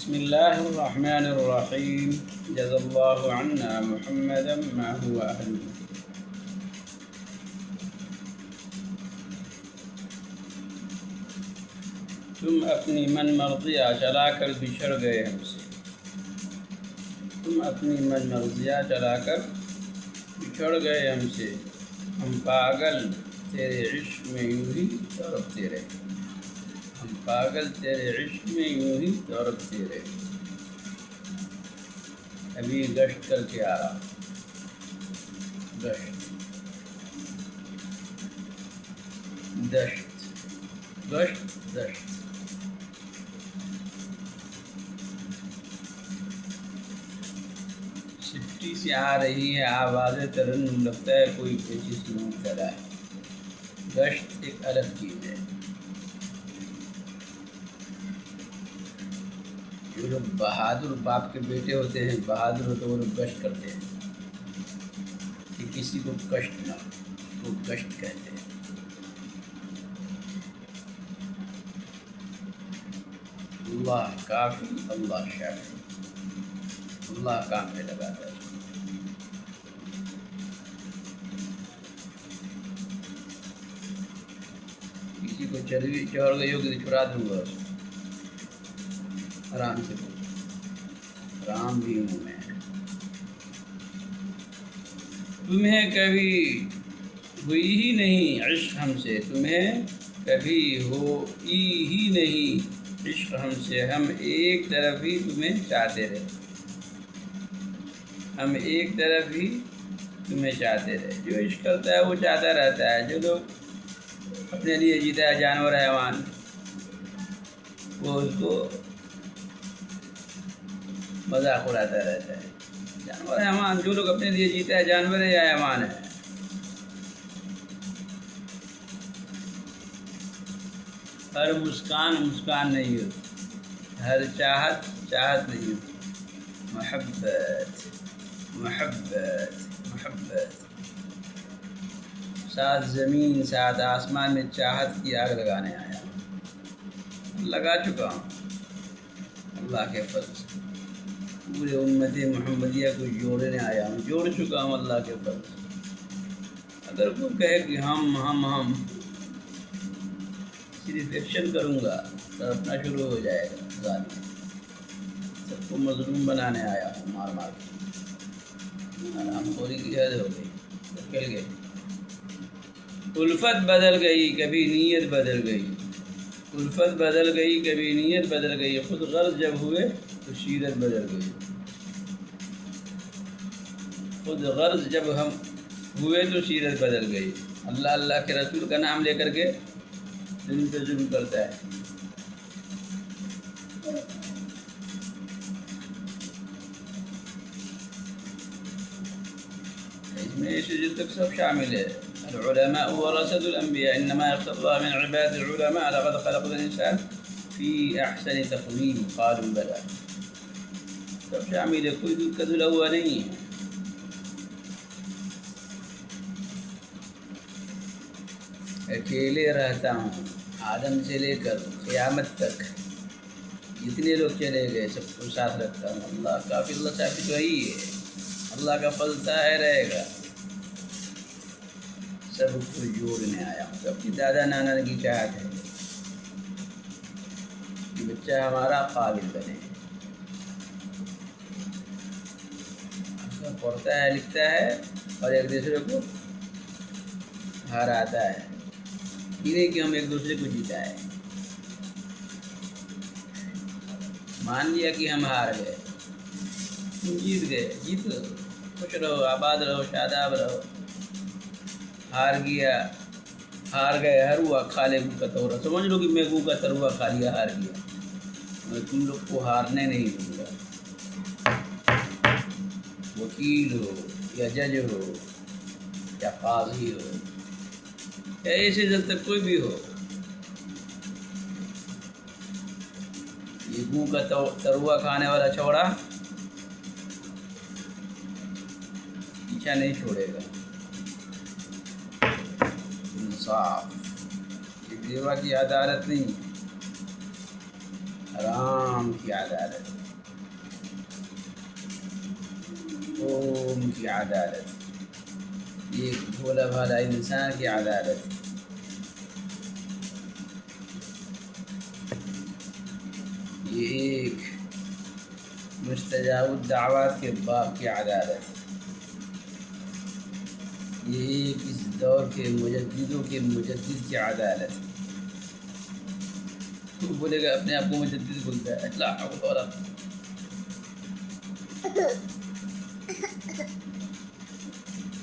بسم الله الرحمن الرحيم. جزا الله عنا محمدا ما هو أهله. تم اپنی من مرضیہ چلا کر بچھڑ گئے ہم سے. تم اپنی من مرضیہ چلا کر بچھڑ گئے ہم سے. ہم پاگل تیرے عشق میں یوں ہی تڑپتے رہے. ہم پاگل تیرے عشق میں یوں ہی تڑپتے رہے. ابھی گشت کر کے آ رہا. گشت. سٹی سے آ رہی ہے آواز ترنم, لگتا ہے کوئی پیچیز نوٹ کرا ہے. گشت ایک الگ چیز ہے. جو لوگ بہادر باپ کے بیٹے ہوتے ہیں, بہادر ہوتے وہ لوگ گشت کرتے ہیں کہ کسی کو کشٹ نہ ہو, وہ گشت کہتے ہیں. اللہ کافی, اللہ شافی, اللہ کام میں لگاتا ہے. کسی کو چربی چڑھ گئی ہوگی تو چھڑا دوں گا. آرام سے بول, رام بھی ہوں میں. تمہیں کبھی ہوئی ہی نہیں عشق ہم سے. تمہیں کبھی ہوئی ہی نہیں عشق ہم سے. ہم ایک طرف ہی تمہیں چاہتے رہے. ہم ایک طرف ہی تمہیں چاہتے رہے. جو عشق کرتا ہے وہ چاہتا رہتا ہے. جو لوگ اپنے لیے جیتا ہے, جانور حیوان, وہ اس کو مذاق اڑاتا رہتا ہے. جانور حیوان, جو لوگ اپنے لیے جیتا ہے, جانور ہے یا حیوان ہے. ہر مسکان مسکان نہیں ہوتی, ہر چاہت چاہت نہیں ہوتی. محبت محبت محبت. ساتھ زمین ساتھ آسمان میں چاہت کی آگ لگانے آیا. لگا چکا ہوں اللہ کے فضل سے. پورے امت محمدیہ کو جوڑنے آیا ہوں, جوڑ چکا ہوں اللہ کے فضل سے. اگر کوئی کہے کہ ہم صرف ایکشن کروں گا تو اپنا شروع ہو جائے گا. ظالم سب کو مظلوم بنانے آیا ہوں, مار مار کے. آرام خوری کی حد ہو گئی, نکل گئے. الفت بدل گئی کبھی نیت بدل گئی. الفت بدل گئی کبھی نیت بدل گئی. خود غرض جب ہوئے تو سیرت بدل گئی. خود غرض جب ہم ہوئے تو سیرت بدل گئی. اللہ اللہ کے رسول کا نام لے کر کے ظلم پہ ظلم کرتا ہے. اس میں جد تک سب شامل ہے. العلماء ورثة الأنبياء إنما يخشى الله من عباد العلماء لقد خلقنا الإنسان في أحسن تقويم قالوا بلى. سب شامل ہے, کوئی دودھ کا دھلا ہوا نہیں ہے. اکیلے رہتا ہوں آدم سے لے کر قیامت تک. جتنے لوگ چلے گئے سب کو ساتھ رکھتا ہوں. اللہ کافی, اللہ کافی وہی ہے. اللہ کا فضل ہے رہے گا. سب کو جوڑنے آیا ہوں. سب کی دادا نانا کی چاہت ہے کہ بچہ ہمارا قابل بنے. پڑھتا ہے, لکھتا ہے اور ایک دوسرے کو ہراتا ہے. یہ نہیں کہ ہم ایک دوسرے کو جیتا ہے. مان لیا کہ ہم ہار گئے, جیت گئے. جیت خوش رہو, آباد رہو, شاداب رہو. ہار گئے ہر ہوا کھا لے گو کا تورا. سمجھ لو کہ میں گو کا تروا کھا لیا, ہار گیا. میں تم لوگ کو ہارنے نہیں دوں گا. وکیل ہو یا جج ہو یا قاضی ہو یا ایسے جب تک کوئی بھی ہو, یہ گو کا تروا کھانے والا چھوڑا پیچھا نہیں چھوڑے گا. انصاف, یہ دیوا کی عدالت نہیں, رام کی عدالت، اوم کی عدالت، یہ بھولا بھالا انسان کی عدالت، یہ ایک مستجاب الدعوات کے باپ کی عدالت، یہ ایک اس دور کے مجددوں کے مجدد کی عدالت. تو بولے گا اپنے آپ کو مجدد بولتا ہے، لا حول ولا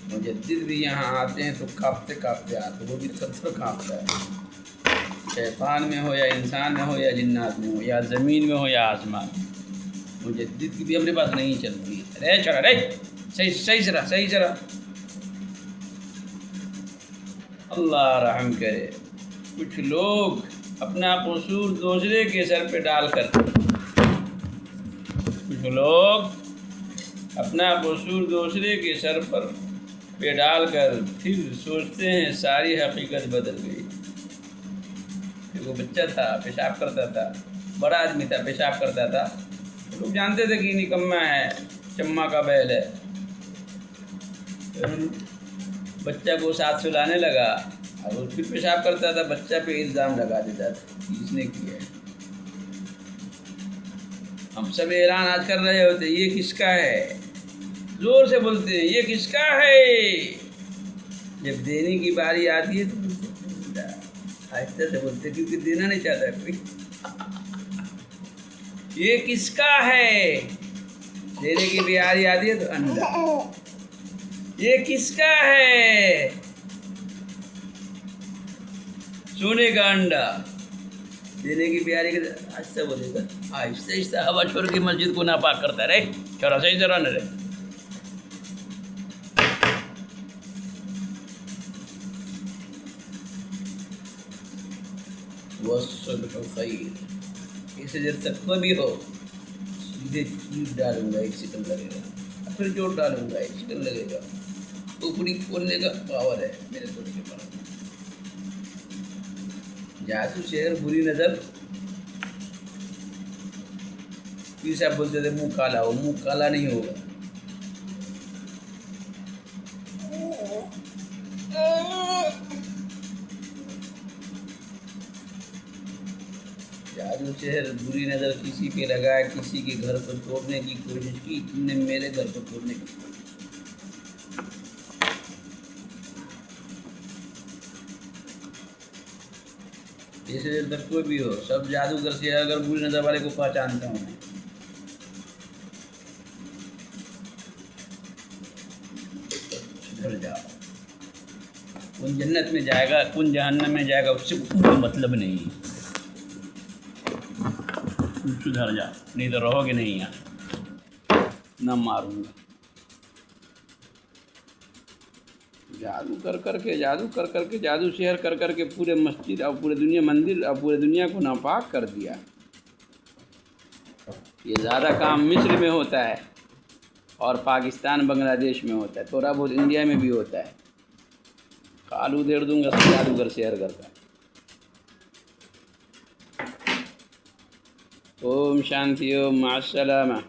مجدد بھی یہاں آتے ہیں تو کانپتے کانپتے آتے ہیں، وہ بھی تھر تھر کانپتا ہے، شیطان میں ہو یا انسان میں ہو یا جنات میں ہو یا زمین میں ہو یا آسمان میں. مجدد کی بھی ہمارے پاس نہیں چلتی. رے چھوڑا رے، صحیح سے رہا، صحیح سے رہا. اللہ رحم کرے. کچھ لوگ اپنا قصور دوسرے کے سر پہ ڈال کر، کچھ لوگ اپنا قصور دوسرے کے سر پر پہ ڈال کر پھر سوچتے ہیں ساری حقیقت بدل گئی. وہ بچہ تھا، پیشاب کرتا تھا، بڑا آدمی تھا، پیشاب کرتا تھا، لوگ جانتے تھے کہ نکما ہے، چما کا بیل ہے. بچہ کو ساتھ سلانے لگا اور وہ پھر پیشاب کرتا تھا، بچہ پہ الزام لگا دیتا تھا کہ اس نے کیا ہے. ہم سب اعلان آج کر رہے ہوتے یہ کس کا ہے، زور سے بولتے ہیں یہ کس کا ہے. جب دینے کی باری آتی ہے تو آہستہ سے بولتے کیونکہ دینا نہیں چاہتا کوئی. یہ کس کا ہے، دینے کی باری آتی ہے تو انڈا. یہ کس کا ہے، سونے کا انڈا. دینے کی پیاری کے آہستہ بولے گا، آہستہ آہستہ ہوا چھوڑ کے مسجد کو ناپاک کرتا رہے. چھوڑا صحیح سے رہنے رہے. والصبح خیر. اسے جب تقویٰ بھی ہو، سیدھے چیز ڈالوں گا 1 سیکنڈ لگے گا، پھر جوڑ ڈالوں گا 1 سیکنڈ لگے گا. اوپری کھولنے کا پاور ہے میرے دوست کے پاس. جادو شہر بری نظر، پھر صاحب بولتے تھے منہ کالا ہو، منہ کالا نہیں ہوگا. جادو شہر بری نظر کسی پہ لگائے، کسی کے گھر کو توڑنے کی کوشش کی، تم نے میرے گھر کو توڑنے کی کوشش کی. جیسے دیر تک کوئی بھی ہو، سب جادوگر سے اگر بری نظر والے کو پہچانتا ہوں میں. سدھر جاؤ. کون جنت میں جائے گا، کون جہنم میں جائے گا، اس سے کوئی مطلب نہیں. سدھر جاؤ نہیں تو رہو گے نہیں یہاں، نہ ماروں گا. جادو کر کر کے جادو شہر کر کر کے پورے مسجد اور پورے دنیا مندر اور پورے دنیا کو ناپاک کر دیا. یہ زیادہ کام مصر میں ہوتا ہے اور پاکستان بنگلہ دیش میں ہوتا ہے، تھوڑا بہت انڈیا میں بھی ہوتا ہے. کالو دیر دوں گا سب جادوگر شہر کرتا ہے. اوم شانتی، اوم مع السلامہ.